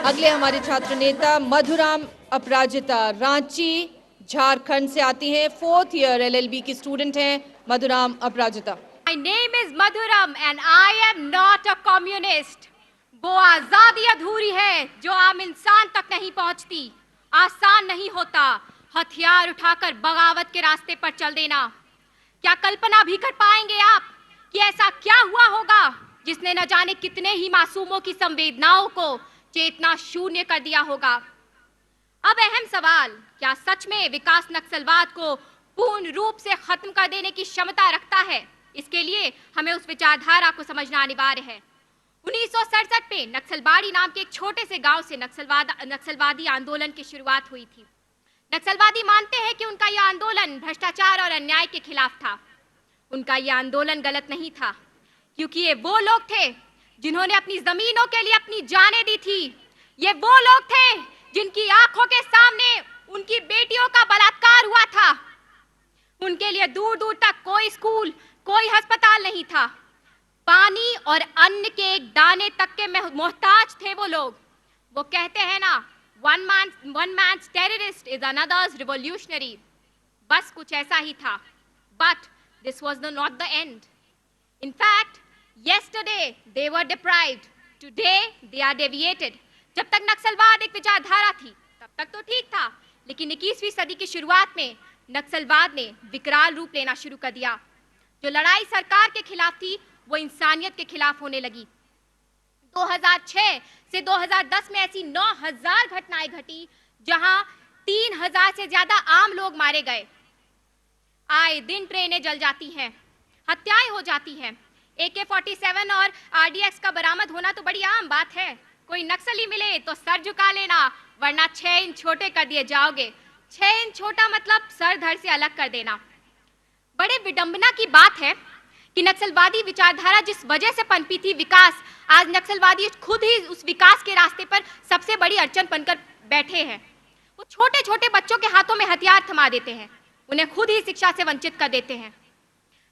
अगले हमारे छात्र नेता मधुराम अपराजिता रांची झारखंड से आती हैं। 4th ईयर LLB की स्टूडेंट हैं मधुराम अपराजिता। My name is Madhuram and I am not a communist. वो आजादी अधूरी है जो आम इंसान तक नहीं पहुंचती। आसान नहीं होता हथियार उठाकर बगावत के रास्ते पर चल देना। क्या कल्पना भी कर पाएंगे आप कि ऐसा क्या हुआ होगा जिसने न जाने कितने ही मासूमों की संवेदनाओं को चेतना शून्य कर दिया होगा। अब अहम सवाल, क्या सच में विकास नक्सलवाद को पूर्ण रूप से खत्म कर देने की क्षमता रखता है? इसके लिए हमें उस विचारधारा को समझना अनिवार्य है। 1967 में नक्सलबाड़ी नाम के एक छोटे से गांव से नक्सलवादी आंदोलन की शुरुआत हुई थी। नक्सलवादी मानते हैं कि उनका यह आंदोलन भ्रष्टाचार और अन्याय के खिलाफ था। उनका यह आंदोलन गलत नहीं था, क्योंकि ये वो लोग थे जिन्होंने अपनी जमीनों के लिए अपनी जानें दी थी। ये वो लोग थे जिनकी आंखों के सामने उनकी बेटियों का बलात्कार हुआ था। उनके लिए दूर दूर तक कोई स्कूल, कोई अस्पताल नहीं था। पानी और अन्न के एक दाने तक के मोहताज थे वो लोग। वो कहते हैं ना, one man's terrorist is another's revolutionary. बस कुछ ऐसा ही था। But this was not the end. In fact, yesterday they were deprived. Today they are deviated. जब तक नक्सलवाद एक विचारधारा थी तब तक तो ठीक था, लेकिन 21वीं सदी की शुरुआत में नक्सलवाद ने विकराल रूप लेना शुरू कर दिया। जो लड़ाई सरकार के खिलाफ थी वो इंसानियत के खिलाफ होने लगी। 2006 से 2010 में ऐसी 9000 घटनाएं घटी जहां 3000 से ज्यादा आम लोग मारे गए। आए दिन ट्रेनें जल जाती हैं, हत्याएं हो जाती हैं। AK-47 और RDX का बरामद होना तो बड़ी आम बात है। कोई नक्सली मिले तो सर झुका लेना, वरना 6 इंच छोटे कर दिए जाओगे। 6 इंच छोटा मतलब सर धड़ से अलग कर देना। बड़े विडंबना की बात है कि नक्सलवादी विचारधारा जिस वजह से पनपी थी, विकास, आज नक्सलवादी खुद ही उस विकास के रास्ते पर सबसे बड़ी अड़चन बनकर बैठे हैं। वो छोटे छोटे बच्चों के हाथों में हथियार थमा देते हैं, उन्हें खुद ही शिक्षा से वंचित कर देते हैं।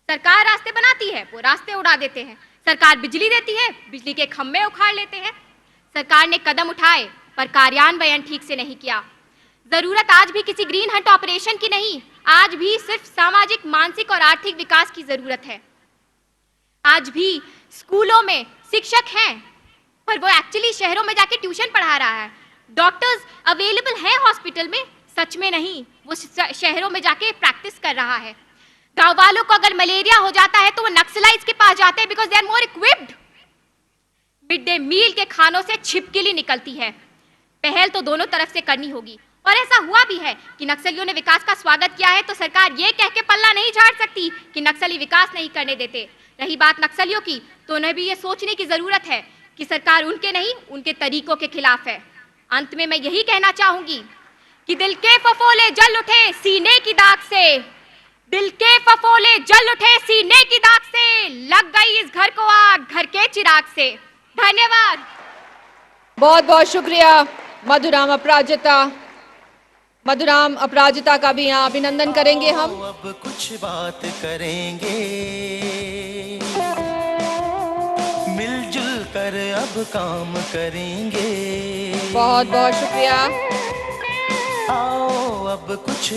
सरकार रास्ते बनाती है, वो रास्ते उड़ा देते हैं। सरकार बिजली देती है, बिजली के खंभे उखाड़ लेते हैं। सरकार ने कदम उठाए पर कार्यान्वयन ठीक से नहीं किया। जरूरत आज भी किसी ग्रीन हंट ऑपरेशन की नहीं, आज भी सिर्फ सामाजिक, मानसिक और आर्थिक विकास की जरूरत है। आज भी स्कूलों में शिक्षक हैं पर वो एक्चुअली शहरों में जाके ट्यूशन पढ़ा रहा है। डॉक्टर्स अवेलेबल हैं हॉस्पिटल में, सच में नहीं, वो शहरों में जाके प्रैक्टिस कर रहा है। गांव वालों को अगर मलेरिया हो जाता है तो वो नक्सलाइट्स के पास जाते हैं because they are more equipped. Mid day meal के खानों से छिपकली निकलती है। पहल तो दोनों तरफ से करनी होगी, और ऐसा हुआ भी है कि नक्सलियों ने विकास का स्वागत किया है तो सरकार ये कह के पल्ला नहीं झाड़ सकती कि नक्सली विकास नहीं करने देते। रही बात नक्सलियों की, तो उन्हें भी ये सोचने की जरूरत है कि सरकार उनके नहीं, उनके तरीकों के खिलाफ है। अंत में मैं यही कहना चाहूंगी कि दिल के फफोले जल उठे सीने की दाग से, दिल के फफोले जल उठे सीने की दाग से, लग गई इस घर को आग घर के चिराग से। धन्यवाद। बहुत बहुत शुक्रिया मधुराम अपराजिता। मधुराम अपराजिता का भी यहाँ अभिनंदन करेंगे हम। अब कुछ बात करेंगे, मिलजुल कर अब काम करेंगे। बहुत बहुत शुक्रिया। आओ अब कुछ